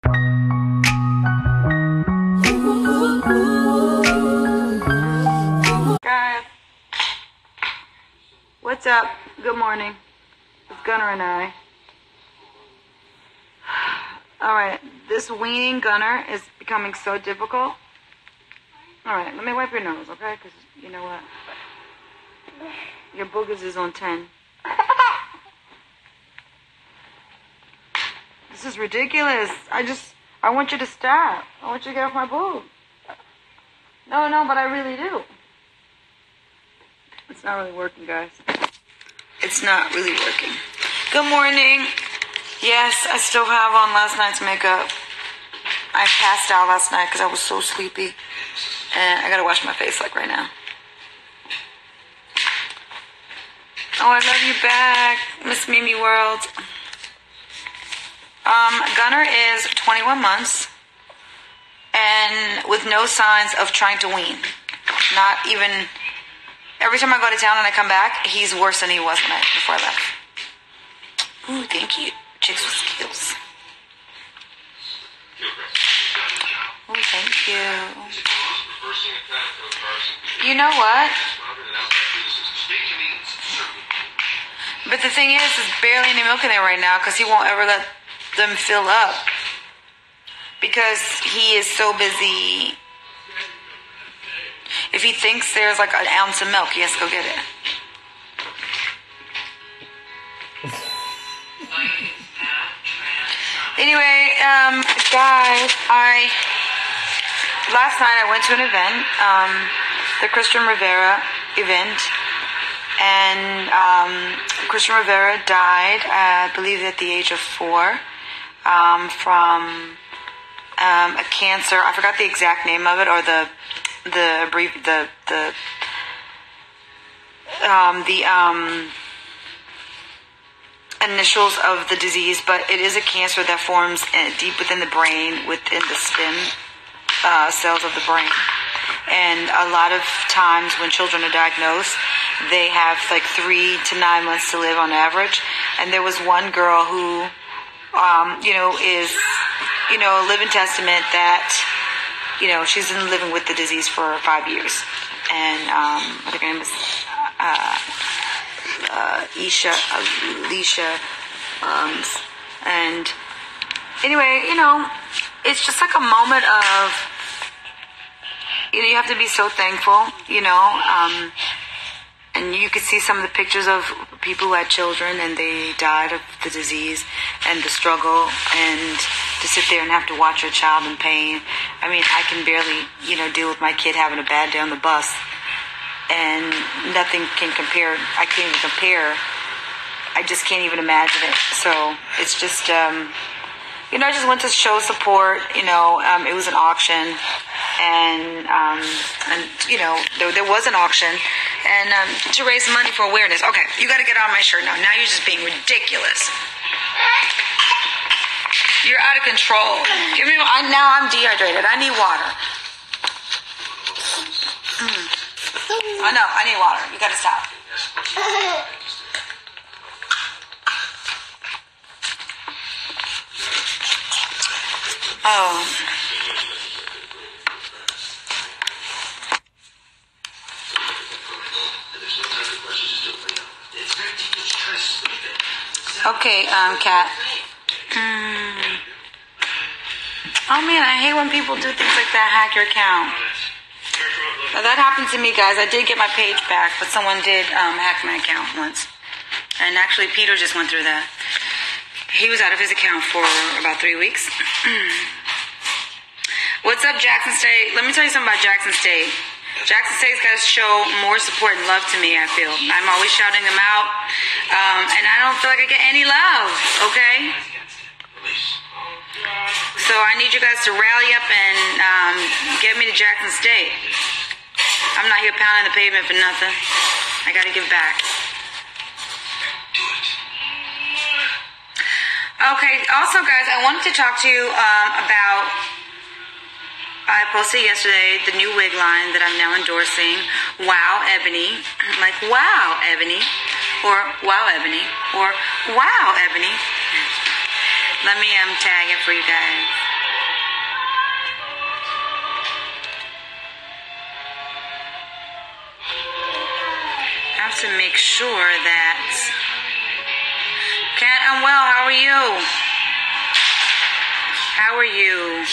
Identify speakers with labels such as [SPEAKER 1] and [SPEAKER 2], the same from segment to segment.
[SPEAKER 1] Guys, what's up? Good morning. It's Gunner and I. Alright, this weaning Gunner is becoming so difficult. Alright, let me wipe your nose, okay? Because you know what? Your boogers is on 10. This is ridiculous. I want you to stop. I want you to get off my boob. No, but I really do. It's not really working, guys. It's not really working. Good morning. Yes, I still have on last night's makeup. I passed out last night because I was so sleepy. And I gotta wash my face like right now. Oh, I love you back, Miss Mimi World. Gunner is 21 months and with no signs of trying to wean. Not even, every time I go to town and I come back, he's worse than he was before I left. Ooh, thank you. Chicks with skills. Ooh, thank you. You know what? But the thing is, there's barely any milk in there right now because he won't ever let them fill up. Because he is so busy. If he thinks there's like an ounce of milk, he has to go get it. Anyway, guys, last night I went to an event, the Rivera event, and Rivera died, I believe, at the age of 4, from a cancer. I forgot the exact name of it, or the initials of the disease, but it is a cancer that forms deep within the brain, within the stem cells of the brain. And a lot of times when children are diagnosed, they have like 3 to 9 months to live on average. And there was one girl who, is, a living testament that, she's been living with the disease for 5 years. And I think her name is Alicia. And anyway, it's just like a moment of, you have to be so thankful, and you could see some of the pictures of people who had children and they died of the disease and the struggle, and to sit there and have to watch your child in pain. I mean, I can barely, deal with my kid having a bad day on the bus, and nothing can compare. I can't even compare. I just can't even imagine it. So it's just, I just went to show support. It was an auction, and there was an auction, and to raise money for awareness. Okay, you got to get on my shirt now. Now you're just being ridiculous. You're out of control. Now I'm dehydrated. I need water. I know. I need water. You got to stop. Oh. Okay, Kat. Oh man, I hate when people do things like that, hack your account. Now, that happened to me, guys. I did get my page back, but someone did hack my account once. And actually, Peter just went through that. He was out of his account for about 3 weeks. What's up, Jackson State? Let me tell you something about Jackson State. Jackson State's got to show more support and love to me, I feel. I'm always shouting them out, and I don't feel like I get any love, okay? So I need you guys to rally up and get me to Jackson State. I'm not here pounding the pavement for nothing. I got to give back. Okay, also, guys, I wanted to talk to you about... I posted yesterday the new wig line that I'm now endorsing. Wow, Ebony. Like, wow, Ebony. Or, wow, Ebony. Or, wow, Ebony. Let me tag it for you guys. make sure that... Kat, I'm well. How are you? How are you?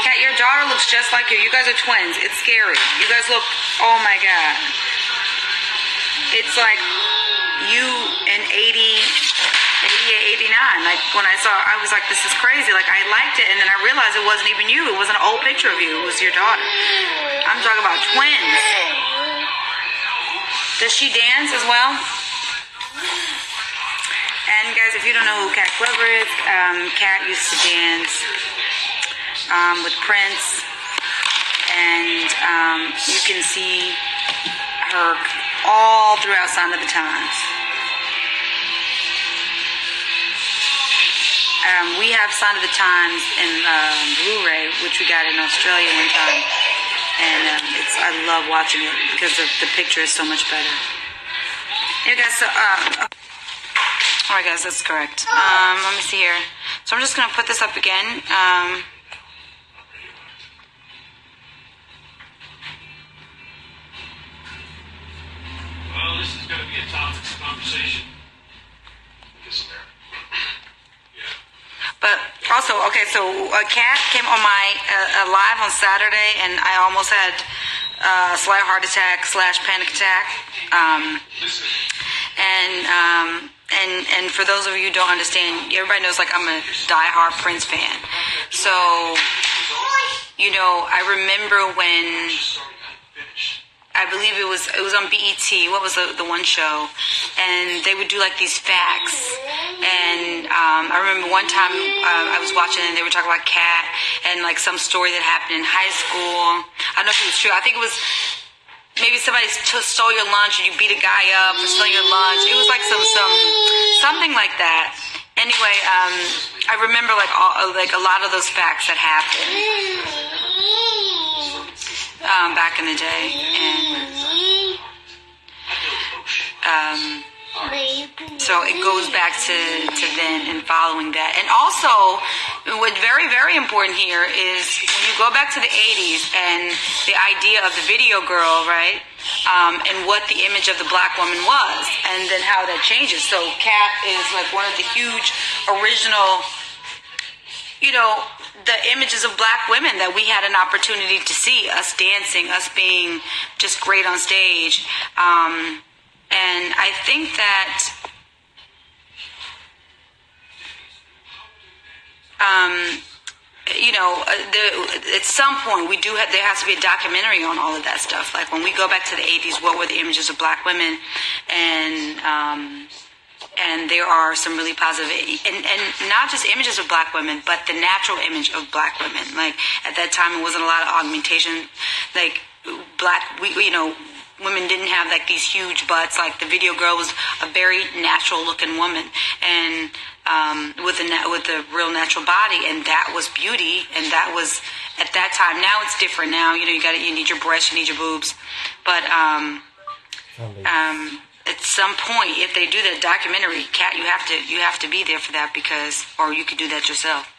[SPEAKER 1] Kat, your daughter looks just like you. You guys are twins. It's scary. You guys look... Oh, my God. It's like you in 88, 89. Like, when I saw, I was like, this is crazy. Like, I liked it, and then I realized it wasn't even you. It was an old picture of you. It was your daughter. I'm talking about twins. Does she dance as well? And guys, if you don't know who Kat Glover is, Kat used to dance with Prince, and you can see her all throughout Sign of the Times. We have Sign of the Times in Blu-ray, which we got in Australia one time, and I love watching it because the picture is so much better. Yeah, guys. So, all right, guys, that's correct. Let me see here. So I'm just gonna put this up again.
[SPEAKER 2] Well, this is going to be a topic of conversation.
[SPEAKER 1] But also, okay, so Kat came on my live on Saturday, and I almost had a slight heart attack / panic attack. And for those of you who don't understand, everybody knows, like, I'm a diehard Prince fan. So, you know, I remember when... I believe it was on BET. What was the one show? And they would do like these facts. And I remember one time I was watching and they were talking about Kat and like some story that happened in high school. I don't know if it was true. I think it was maybe somebody stole your lunch and you beat a guy up for stealing your lunch. It was like something like that. Anyway, I remember like a lot of those facts that happened. Back in the day, and so it goes back to then and following that. And also, what's very, very important here is when you go back to the 80s and the idea of the video girl, right? And what the image of the black woman was, and then how that changes. So Kat is like one of the huge original, you know, the images of black women that we had an opportunity to see, us dancing, us being just great on stage. And I think that you know, at some point there has to be a documentary on all of that stuff. Like when we go back to the 80s, what were the images of black women? And there are some really positive, and not just images of black women, but the natural image of black women. Like at that time, it wasn't a lot of augmentation. Like women didn't have like these huge butts. Like the video girl was a very natural looking woman, and with a real natural body, and that was beauty. And that was at that time. Now it's different. Now you need your breasts, you need your boobs, but at some point, if they do that documentary, Kat, you have to be there for that or you could do that yourself,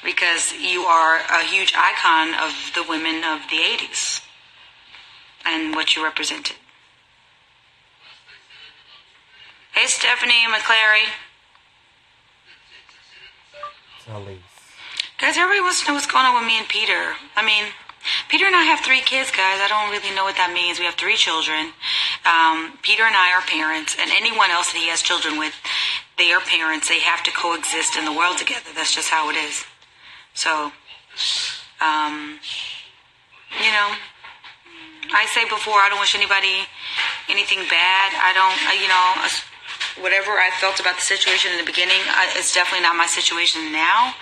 [SPEAKER 1] because you are a huge icon of the women of the 80s and what you represented. Hey, Stephanie McClary. Guys, everybody wants to know what's going on with me and Peter. I mean, Peter and I have 3 kids, guys. I don't really know what that means. We have 3 children. Peter and I are parents, and anyone else that he has children with, they are parents. They have to coexist in the world together. That's just how it is. So, you know, I say before, I don't wish anybody anything bad. I don't, whatever I felt about the situation in the beginning, it's definitely not my situation now.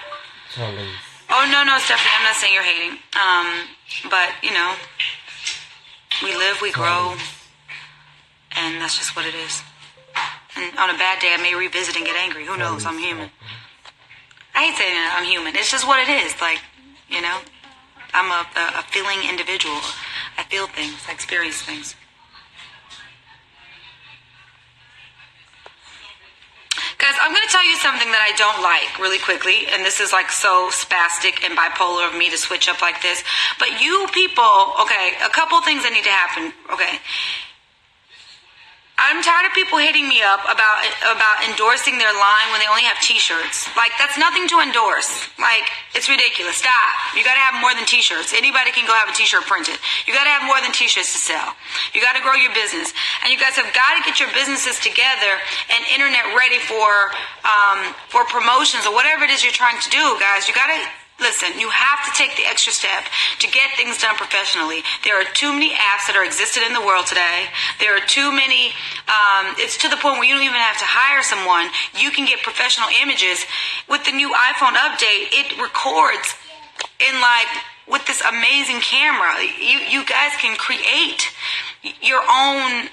[SPEAKER 1] Oh, no, Stephanie, I'm not saying you're hating. But, you know, we live, we grow, and that's just what it is. And on a bad day, I may revisit and get angry. Who knows? I'm human. I hate saying that I'm human. It's just what it is. Like, you know, I'm a feeling individual. I feel things. I experience things. Guys, Guys, I'm going to tell you something that I don't like really quickly, and this is like so spastic and bipolar of me to switch up like this. But you people, okay, a couple things that need to happen, okay. I'm tired of people hitting me up about endorsing their line when they only have t-shirts. Like, that's nothing to endorse. Like, it's ridiculous. Stop. You gotta have more than t-shirts. Anybody can go have a t-shirt printed. You gotta have more than t-shirts to sell. You gotta grow your business. And you guys have gotta get your businesses together and internet ready for promotions or whatever it is you're trying to do, guys. You gotta... Listen, you have to take the extra step to get things done professionally. There are too many apps that are existed in the world today. There are too many, it's to the point where you don't even have to hire someone. You can get professional images. With the new iPhone update, it records in with this amazing camera. You guys can create your own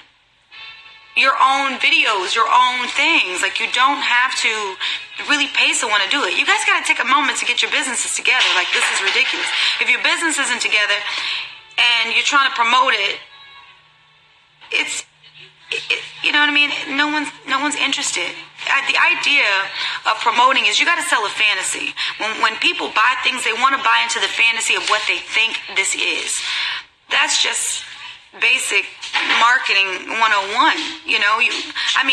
[SPEAKER 1] videos, your own things. Like, you don't have to really pay someone to do it. You guys got to take a moment to get your businesses together. Like, this is ridiculous. If your business isn't together and you're trying to promote it, you know what I mean? No one's interested. The idea of promoting is you got to sell a fantasy. When people buy things, they want to buy into the fantasy of what they think this is. That's just basic marketing 101. You know, I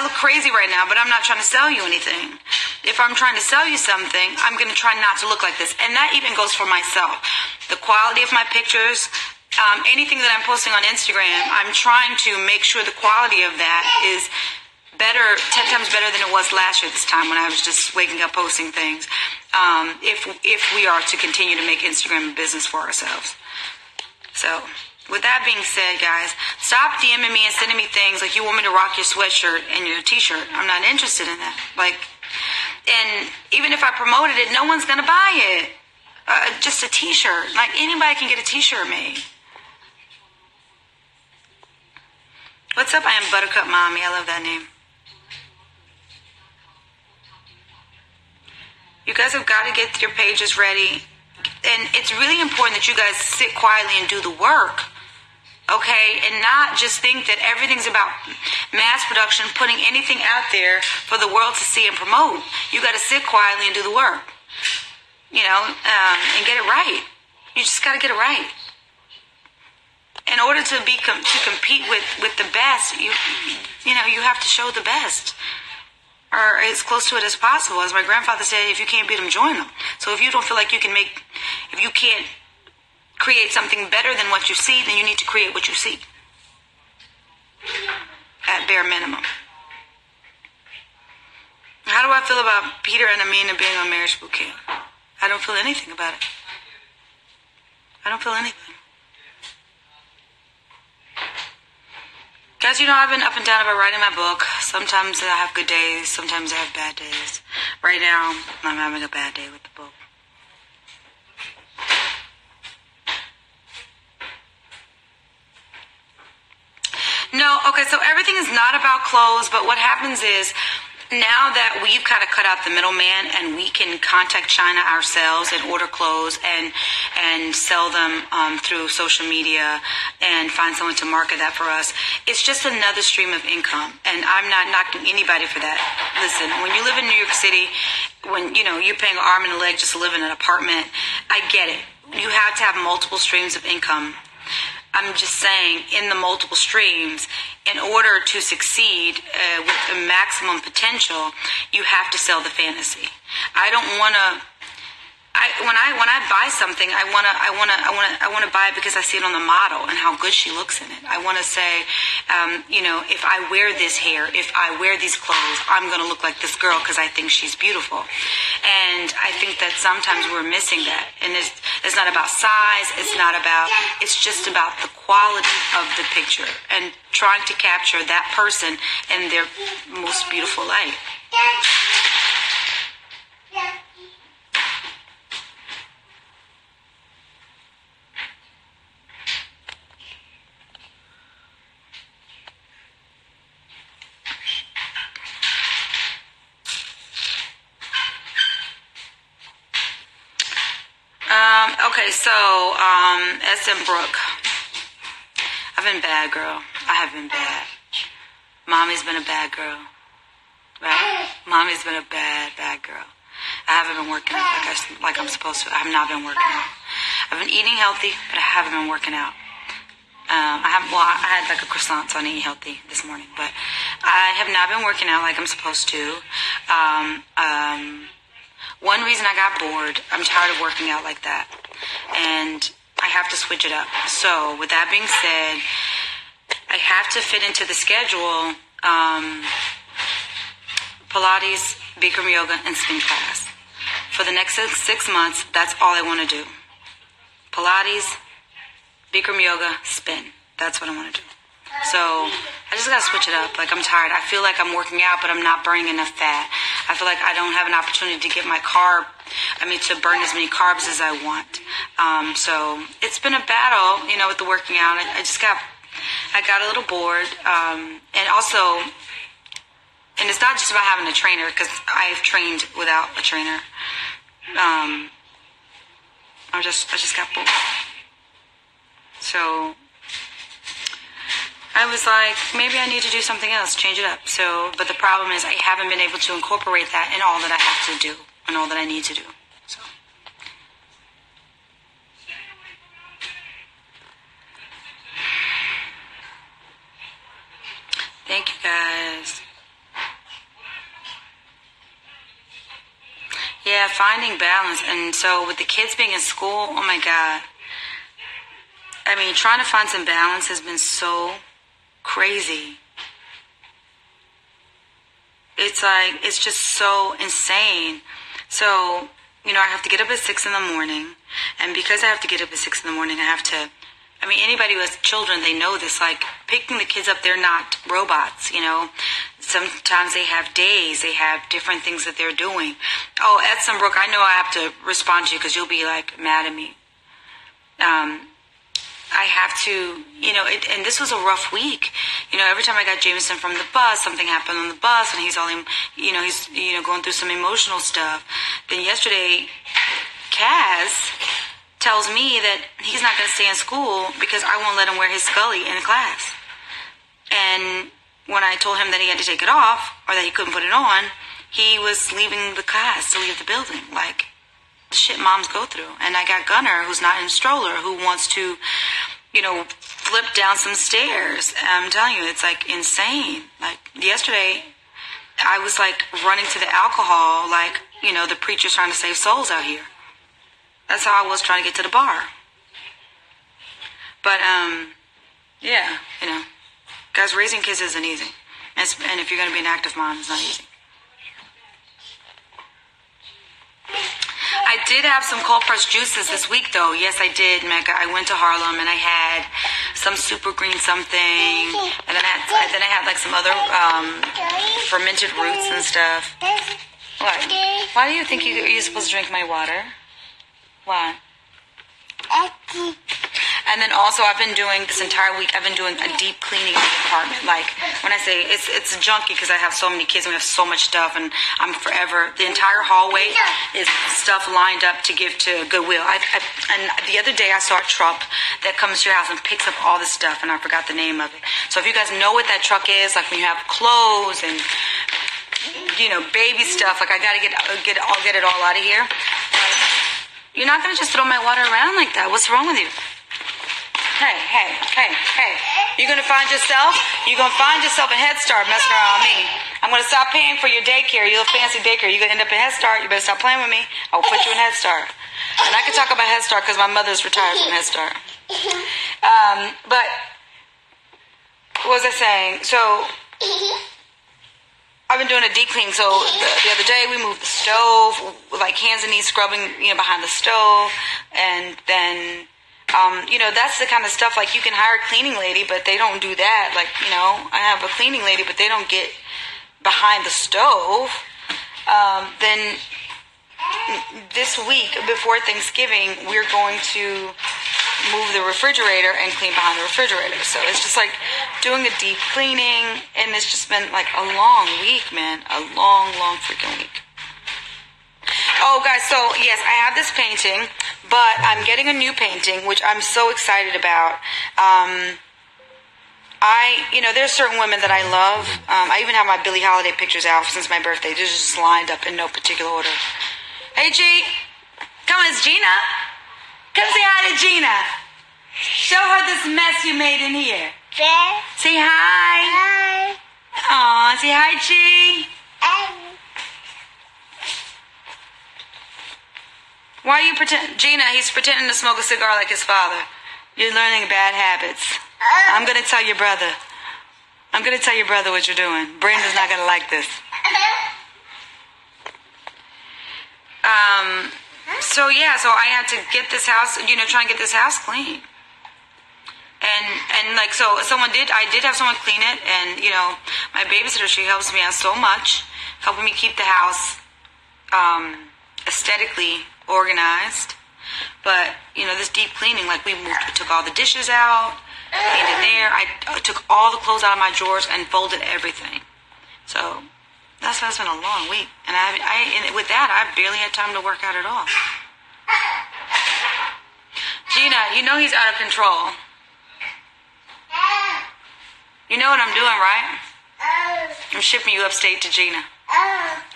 [SPEAKER 1] look crazy right now, but I'm not trying to sell you anything. If I'm trying to sell you something, I'm going to try not to look like this. And that even goes for myself. The quality of my pictures, anything that I'm posting on Instagram, I'm trying to make sure the quality of that is better, 10 times better than it was last year this time when I was just waking up posting things. If we are to continue to make Instagram a business for ourselves. So, with that being said, guys, stop DMing me and sending me things like you want me to rock your sweatshirt and your t-shirt. I'm not interested in that. And even if I promoted it, no one's going to buy it. Just a t-shirt. Like, anybody can get a t-shirt made. What's up? I am Buttercup Mommy. I love that name. You guys have got to get your pages ready. And it's really important that you guys sit quietly and do the work, okay? And not just think that everything's about mass production, putting anything out there for the world to see and promote. You got to sit quietly and do the work, you know, and get it right. You just got to get it right. In order to compete with the best, you have to show the best. Or as close to it as possible. As my grandfather said, if you can't beat them, join them. So if you don't feel like if you can't create something better than what you see, then you need to create what you see. At bare minimum. How do I feel about Peter and Amina being on Marriage Boot Camp? I don't feel anything about it. I don't feel anything. Guys, you know, I've been up and down about writing my book. Sometimes I have good days. Sometimes I have bad days. Right now, I'm having a bad day with the book. No, okay, so everything is not about clothes, but what happens is, now that we've kind of cut out the middleman and we can contact China ourselves and order clothes and sell them through social media and find someone to market that for us, it's just another stream of income. And I'm not knocking anybody for that. Listen, when you live in New York City, when you're paying an arm and a leg just to live in an apartment, I get it. You have to have multiple streams of income. I'm just saying, in the multiple streams, in order to succeed with the maximum potential, you have to sell the fantasy. I don't want to. When I buy something, I want to buy it because I see it on the model and how good she looks in it. I want to say, if I wear this hair, if I wear these clothes, I'm going to look like this girl because I think she's beautiful. And I think that sometimes we're missing that. And it's not about size. It's just about the quality of the picture and trying to capture that person in their most beautiful light. Okay, so, S.M. Brooke. I've been bad, girl. I have been bad. Mommy's been a bad girl. Mommy's been a bad, bad girl. I haven't been working out like I'm supposed to. I have not been working out. I've been eating healthy, but I haven't been working out. I had like a croissant, so I didn't eat healthy this morning, but I have not been working out like I'm supposed to. One reason I got bored, I'm tired of working out like that, and I have to switch it up. So with that being said, I have to fit into the schedule Pilates, Bikram yoga, and spin class. For the next 6 months, that's all I want to do. Pilates, Bikram yoga, spin. That's what I want to do. So I just got to switch it up. Like, I'm tired. I feel like I'm working out, but I'm not burning enough fat. I feel like I don't have an opportunity to get my to burn as many carbs as I want. So it's been a battle, with the working out. I got a little bored. And also, and it's not just about having a trainer, because I've trained without a trainer. I just got bored. So I was like, maybe I need to do something else, change it up. But the problem is I haven't been able to incorporate that in all that I have to do and all that I need to do. So thank you guys. Yeah, finding balance. And so with the kids being in school, oh my God. I mean, trying to find some balance has been so crazy. It's just so insane. So, I have to get up at 6 in the morning. And because I have to get up at 6 in the morning, anybody who has children, they know this. Like, picking the kids up, they're not robots, Sometimes they have days, they have different things that they're doing. Oh, Edson Brooke, I know I have to respond to you because you'll be, mad at me. I have to, and this was a rough week. Every time I got Jameson from the bus, something happened on the bus, and he's going through some emotional stuff. Then yesterday, Kaz tells me that he's not going to stay in school because I won't let him wear his Scully in class. And when I told him that he had to take it off, or that he couldn't put it on, he was leaving the class to leave the building. Like, the shit moms go through. And I got Gunnar, who's not in a stroller, who wants to, flip down some stairs. I'm telling you, it's insane. Like, yesterday, I was running to the alcohol, the preacher's trying to save souls out here. That's how I was trying to get to the bar. But, yeah, guys, raising kids isn't easy. And if you're going to be an active mom, it's not easy. I did have some cold pressed juices this week, though. Yes, I did, Mecca. I went to Harlem and I had some super green something, and then I had some other fermented roots and stuff. What? Why do you think you're supposed to drink my water? Why? And then also, I've been doing this entire week, I've been doing a deep cleaning of the apartment. Like, when I say it's junky because I have so many kids and we have so much stuff, and I'm forever, the entire hallway is stuff lined up to give to Goodwill. And the other day I saw a truck that comes to your house and picks up all this stuff, and I forgot the name of it. So if you guys know what that truck is, like when you have clothes and, baby stuff, I got to get it all out of here. You're not going to just throw my water around like that. What's wrong with you? Hey. You're going to find yourself in Head Start messing around with me. I'm going to stop paying for your daycare, your little fancy daycare. You're going to end up in Head Start. You better stop playing with me. I'll put you in Head Start. And I can talk about Head Start because my mother's retired from Head Start. But what was I saying? So I've been doing a deep clean. So the other day we moved the stove, hands and knees scrubbing, behind the stove. And then, that's the kind of stuff, you can hire a cleaning lady, but they don't do that. I have a cleaning lady, but they don't get behind the stove. Then this week, before Thanksgiving, we're going to move the refrigerator and clean behind the refrigerator. So it's just doing a deep cleaning, and it's just been a long week, man. A long freaking week. Oh, guys, so yes, I have this painting, but I'm getting a new painting, which I'm so excited about. there's certain women that I love. I even have my Billie Holiday pictures out since my birthday. They're just lined up in no particular order. Hey, G. Come on, it's Gina. Come say hi to Gina. Show her this mess you made in here. Say hi.
[SPEAKER 3] Hi.
[SPEAKER 1] Aw, say hi, G. Why are you Gina, he's pretending to smoke a cigar like his father. You're learning bad habits. I'm going to tell your brother. I'm going to tell your brother what you're doing. Brenda's not going to like this. So I had to get this house, try and get this house clean. And like, so I did have someone clean it. And, my babysitter, she helps me out so much, helping me keep the house aesthetically organized. But, this deep cleaning, like we took all the dishes out, cleaned in there. I took all the clothes out of my drawers and folded everything. So that's been a long week. And with that, I barely had time to work out at all. Gina, he's out of control. You know what I'm doing, right? I'm shipping you upstate to Gina.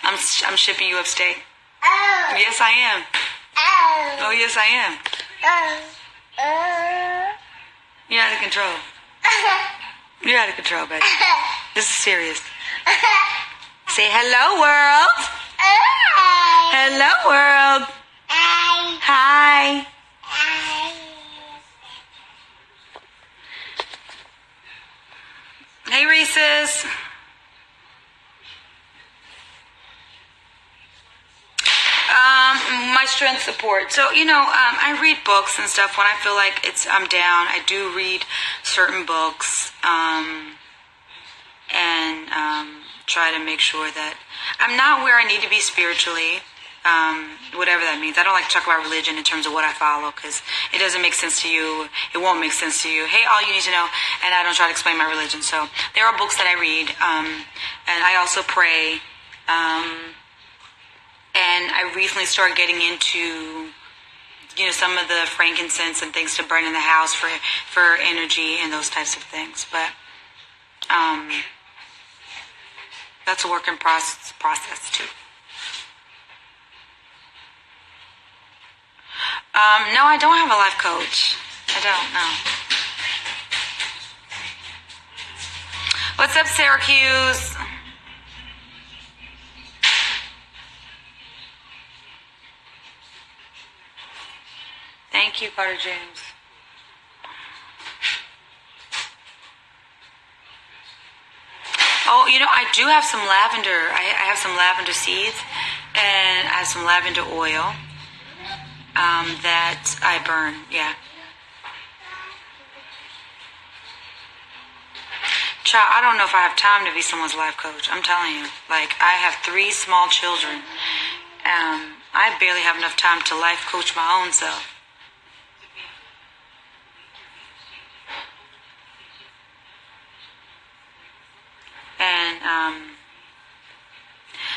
[SPEAKER 1] I'm shipping you upstate. Yes, I am. Oh, yes, I am. You're out of control. You're out of control, baby. This is serious. Say hello, world. Hello, world. Hi. Hey, Reese's. My strength support. So, I read books and stuff when I feel like I'm down. I do read certain books, and try to make sure that I'm not where I need to be spiritually, whatever that means. I don't like to talk about religion in terms of what I follow, because it doesn't make sense to you. It won't make sense to you. Hey, all you need to know, and I don't try to explain my religion. So there are books that I read, and I also pray. And I recently started getting into, some of the frankincense and things to burn in the house for energy and those types of things. But that's a work in process too. No, I don't have a life coach. I don't, no. What's up, Syracuse? Thank you, Carter James. Oh, I do have some lavender. I have some lavender seeds, and I have some lavender oil that I burn. Yeah. Child, I don't know if I have time to be someone's life coach. I'm telling you. Like, I have 3 small children. I barely have enough time to life coach my own self. And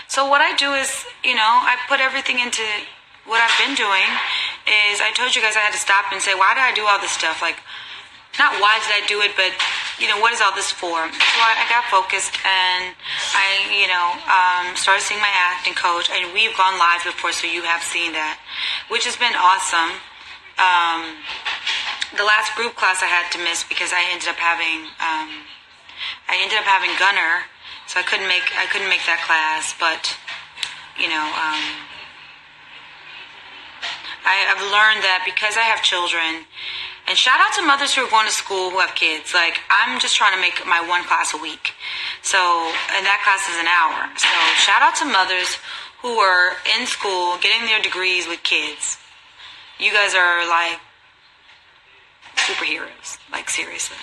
[SPEAKER 1] so what I do is, I put everything into what I've been doing. Is I told you guys I had to stop and say, why did I do all this stuff? Like, not why did I do it, but what is all this for? So I got focused, and I started seeing my acting coach, and we've gone live before, so you have seen that, which has been awesome. The last group class I had to miss because I ended up having Gunner, so I couldn't make that class. But I've learned that because I have children, and shout out to mothers who are going to school who have kids. Like, I'm just trying to make my 1 class a week, and that class is an hour. So shout out to mothers who are in school getting their degrees with kids. You guys are like superheroes, like, seriously.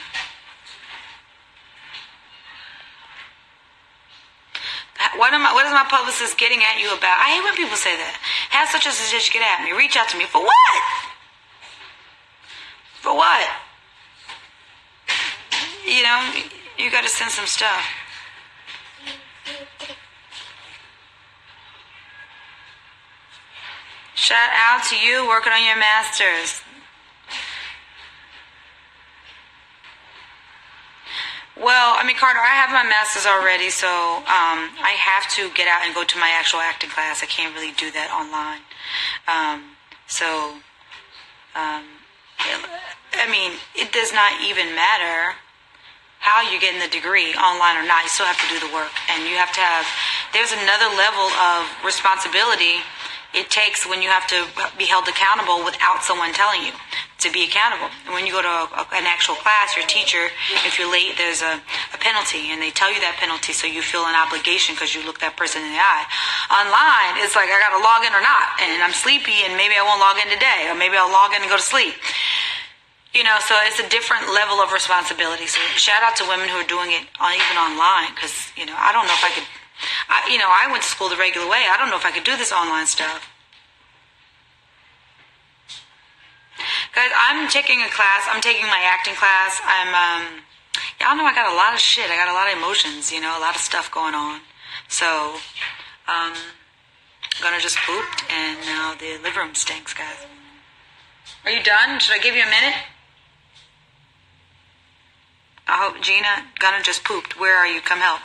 [SPEAKER 1] What is my publicist getting at you about? I hate when people say that. Have such and such get at me. Reach out to me. For what? For what? You got to send some stuff. Shout out to you working on your master's. Well, I mean, Carter, I have my master's already, so I have to get out and go to my actual acting class. I can't really do that online. I mean, it does not even matter how you're getting the degree, online or not. You still have to do the work, and you have to have. There's another level of responsibility it takes when you have to be held accountable without someone telling you to be accountable. And when you go to an actual class, your teacher, if you're late, there's a penalty, and they tell you that penalty so you feel an obligation because you look that person in the eye. Online, it's like I got to log in or not, and I'm sleepy, and maybe I won't log in today, or maybe I'll log in and go to sleep. You know, so it's a different level of responsibility. So shout out to women who are doing it even online, because, you know, I don't know if I could, I went to school the regular way. I don't know if I could do this online stuff. Guys, I'm taking a class. I'm taking my acting class. Y'all know I got a lot of shit. I got a lot of emotions, you know, a lot of stuff going on. So, gonna just pooped, and now the living room stinks, guys. Are you done? Should I give you a minute? I hope, Gina, Gunner just pooped. Where are you? Come help.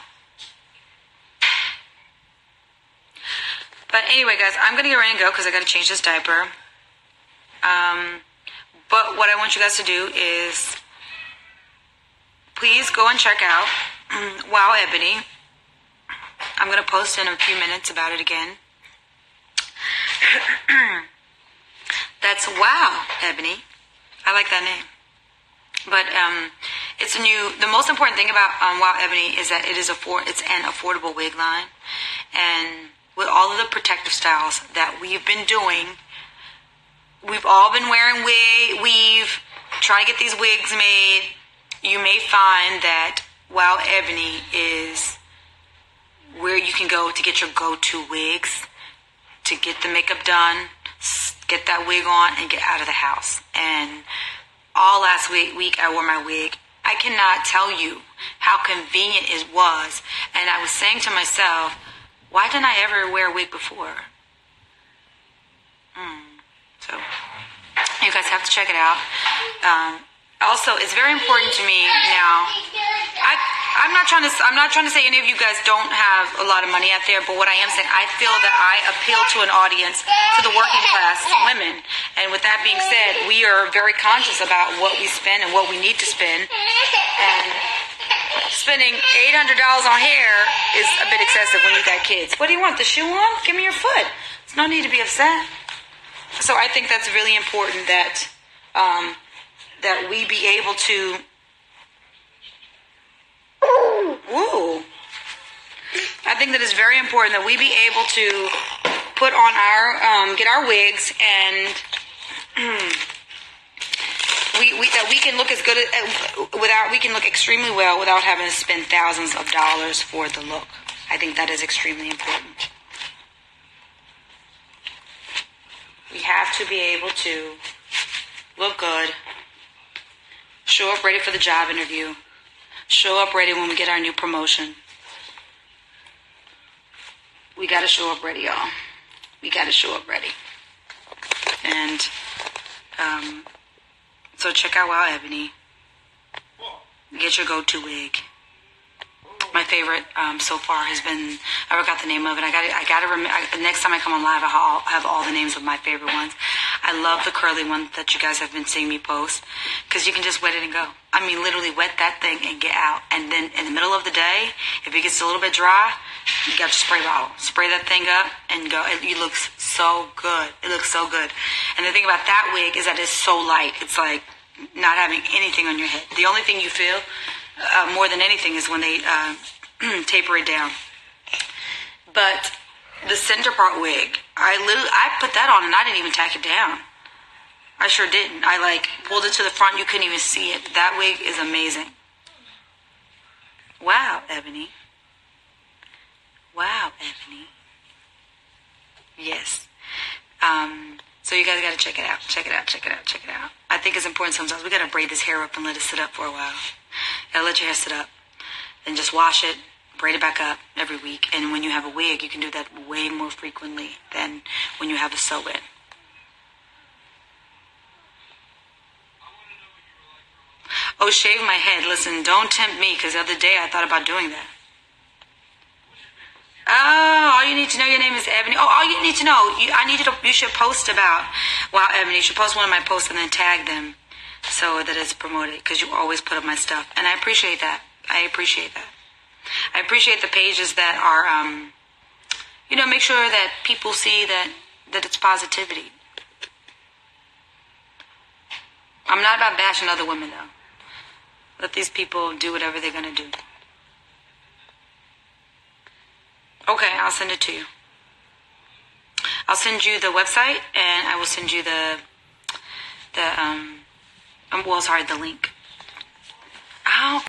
[SPEAKER 1] But anyway, guys, I'm going to get ready and go because I got to change this diaper. But what I want you guys to do is please go and check out Wow Ebony. I'm going to post in a few minutes about it again. That's Wow Ebony. I like that name. But it's a new. The most important thing about Wow Ebony is that it's an affordable wig line, and with all of the protective styles that we've been doing, we've all been wearing weave, trying to get these wigs made. You may find that Wow Ebony is where you can go to get your go-to wigs, to get the makeup done, get that wig on, and get out of the house. And all last week I wore my wig. I cannot tell you how convenient it was. And I was saying to myself, why didn't I ever wear a wig before? So you guys have to check it out. Also, it's very important to me now. I'm not trying to say any of you guys don't have a lot of money out there, but what I am saying, I feel that I appeal to an audience, to the working class women. And with that being said, we are very conscious about what we spend and what we need to spend. And spending $800 on hair is a bit excessive when you got kids. What do you want, the shoe on? Give me your foot. There's no need to be upset. So I think that's really important that that we be able to. Woo! I think that it's very important that we be able to put on our get our wigs, and we can look as good we can look extremely well without having to spend thousands of dollars for the look. I think that is extremely important. We have to be able to look good, show up ready for the job interview, show up ready when we get our new promotion. We got to show up ready, y'all. We got to show up ready. And so check out Wow Ebony. Get your go-to wig. My favorite so far has been, I forgot the name of it. I got to remember. Next time I come on live, I'll have all the names of my favorite ones. I love the curly one that you guys have been seeing me post, because you can just wet it and go. I mean, literally wet that thing and get out. And then in the middle of the day, if it gets a little bit dry, you got your spray bottle. Spray that thing up and go. It looks so good. It looks so good. And the thing about that wig is that it's so light. It's like not having anything on your head. The only thing you feel more than anything is when they taper it down. But the center part wig, I put that on and I didn't even tack it down. I sure didn't. I pulled it to the front. You couldn't even see it. That wig is amazing. Wow, Ebony. Wow, Ebony. Yes. So you guys got to check it out. Check it out. Check it out. Check it out. I think it's important sometimes. We got to braid this hair up and let it sit up for a while. Got to let your hair sit up. And just wash it, braid it back up every week. And when you have a wig, you can do that way more frequently than when you have a sew-in. Oh, shave my head. Listen, don't tempt me, because the other day I thought about doing that. Oh, all you need to know, your name is Ebony. Oh, all you need to know, you should post about, wow, Ebony, you should post one of my posts and then tag them so that it's promoted, because you always put up my stuff. And I appreciate that. I appreciate that. I appreciate the pages that are, make sure that people see that it's positivity. I'm not about bashing other women, though. Let these people do whatever they're going to do. Okay, I'll send it to you. I'll send you the website, and I will send you the link. Ow.